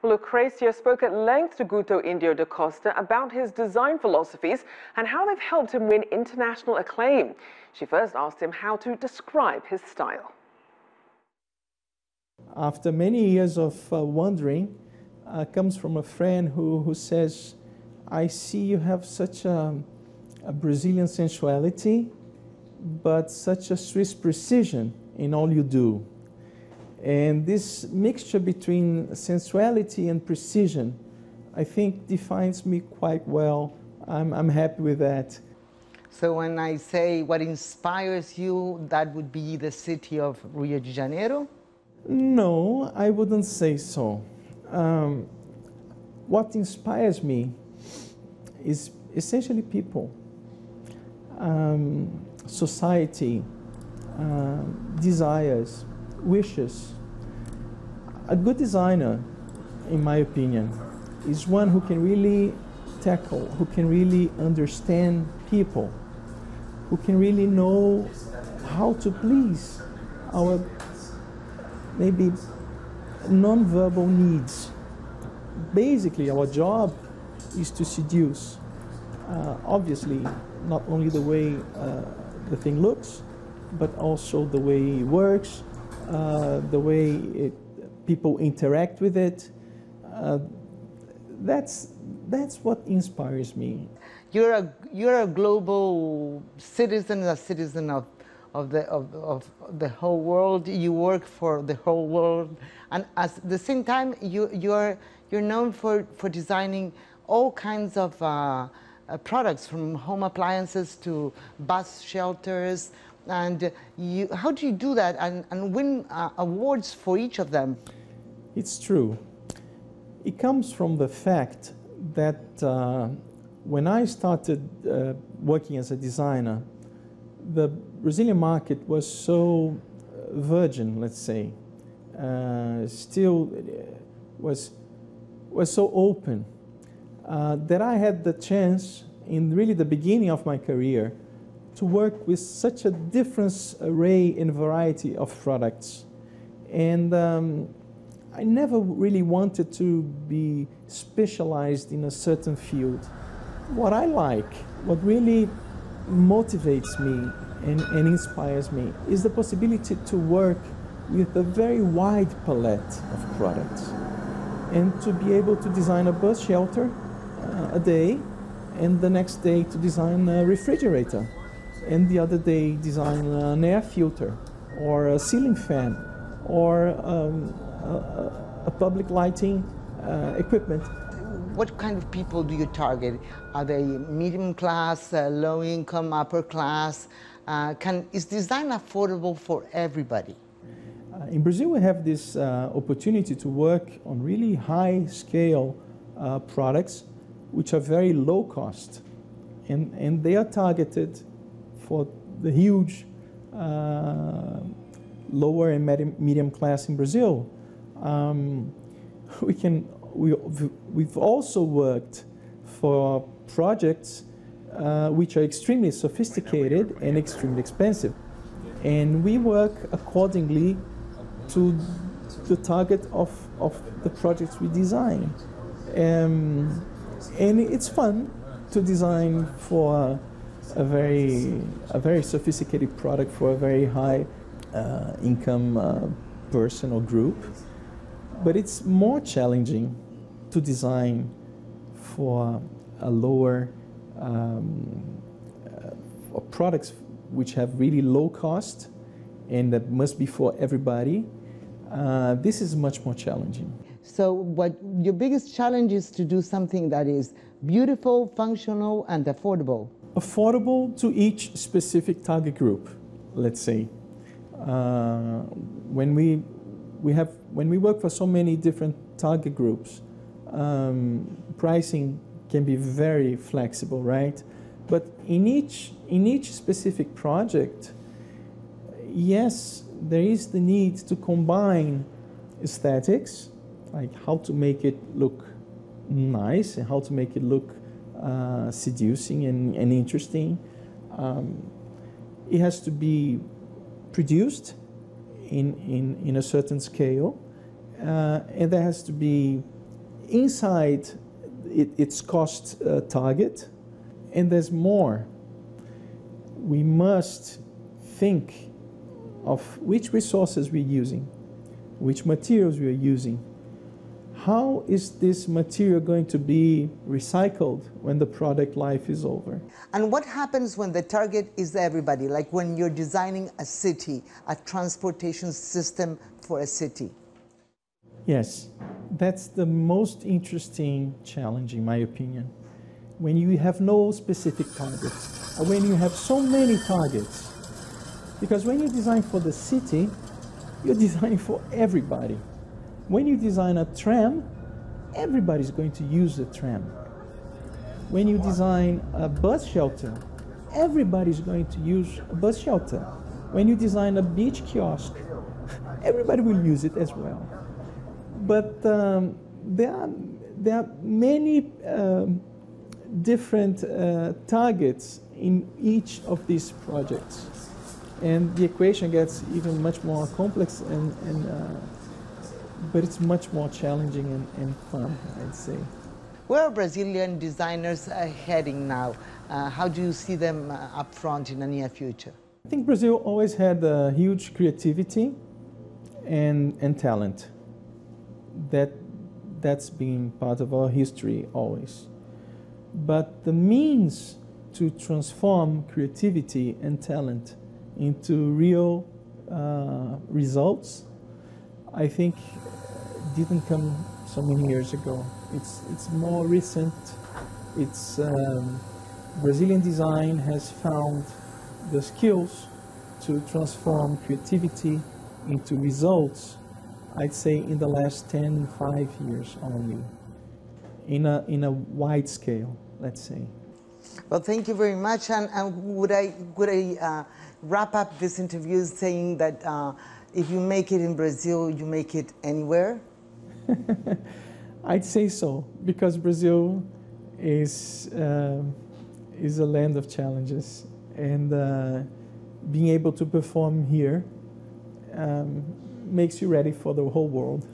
Well, Lucrecia spoke at length to Guto Indio da Costa about his design philosophies and how they've helped him win international acclaim. She first asked him how to describe his style. After many years of wondering, comes from a friend who says, I see you have such a Brazilian sensuality, but such a Swiss precision in all you do. And this mixture between sensuality and precision, I think, defines me quite well. I'm happy with that. So when I say what inspires you, that would be the city of Rio de Janeiro? No, I wouldn't say so. What inspires me is essentially people, society, desires, wishes. A good designer, in my opinion, is one who can really tackle, who can really understand people, who can really know how to please our maybe non-verbal needs. Basically, our job is to seduce. Obviously, not only the way the thing looks, but also the way it works, the way people interact with it. That's what inspires me. You're a global citizen, a citizen of the whole world. You work for the whole world, and at the same time, you're known for designing all kinds of products, from home appliances to bus shelters. And how do you do that and win awards for each of them? It's true. It comes from the fact that when I started working as a designer, the Brazilian market was so virgin, let's say, still was so open, that I had the chance, in really the beginning of my career, to work with such a different array and variety of products. And I never really wanted to be specialized in a certain field. What I like, what really motivates me and inspires me, is the possibility to work with a very wide palette of products, and to be able to design a bus shelter a day, and the next day to design a refrigerator, and the other day design an air filter, or a ceiling fan, or a public lighting equipment. What kind of people do you target? Are they medium class, low income, upper class? Is design affordable for everybody? In Brazil, we have this opportunity to work on really high scale products which are very low cost, and they are targeted for the huge lower and medium class in Brazil. We've also worked for projects which are extremely sophisticated and extremely expensive, and we work accordingly to the target of the projects we design. And it's fun to design for a very sophisticated product for a very high income person or group. But it's more challenging to design for a lower products which have really low cost and that must be for everybody. This is much more challenging. So what your biggest challenge is to do something that is beautiful, functional, and affordable. Affordable to each specific target group, let's say. When we work for so many different target groups, pricing can be very flexible, right? But in each specific project, yes, there is the need to combine aesthetics, like how to make it look nice and how to make it look seducing and interesting. It has to be produced in a certain scale, and there has to be inside its cost target, and there's more. We must think of which resources we're using, which materials we are using. How is this material going to be recycled when the product life is over? And what happens when the target is everybody, like when you're designing a city, a transportation system for a city? Yes, that's the most interesting challenge, in my opinion. When you have no specific targets, or when you have so many targets. Because when you design for the city, you're designing for everybody. When you design a tram, everybody's going to use the tram. When you design a bus shelter, everybody's going to use a bus shelter. When you design a beach kiosk, everybody will use it as well. But there are many different targets in each of these projects. And the equation gets even much more complex, but it's much more challenging and fun, I'd say. Where are Brazilian designers heading now? How do you see them up front in the near future? I think Brazil always had a huge creativity and talent. That's been part of our history always. But the means to transform creativity and talent into real results, I think, didn't come so many years ago. It's more recent. It's Brazilian design has found the skills to transform creativity into results, I'd say, in the last 5 years only, in a wide scale, let's say. Well, thank you very much. And would I wrap up this interview saying that if you make it in Brazil, you make it anywhere? I'd say so, because Brazil is a land of challenges, and being able to perform here makes you ready for the whole world.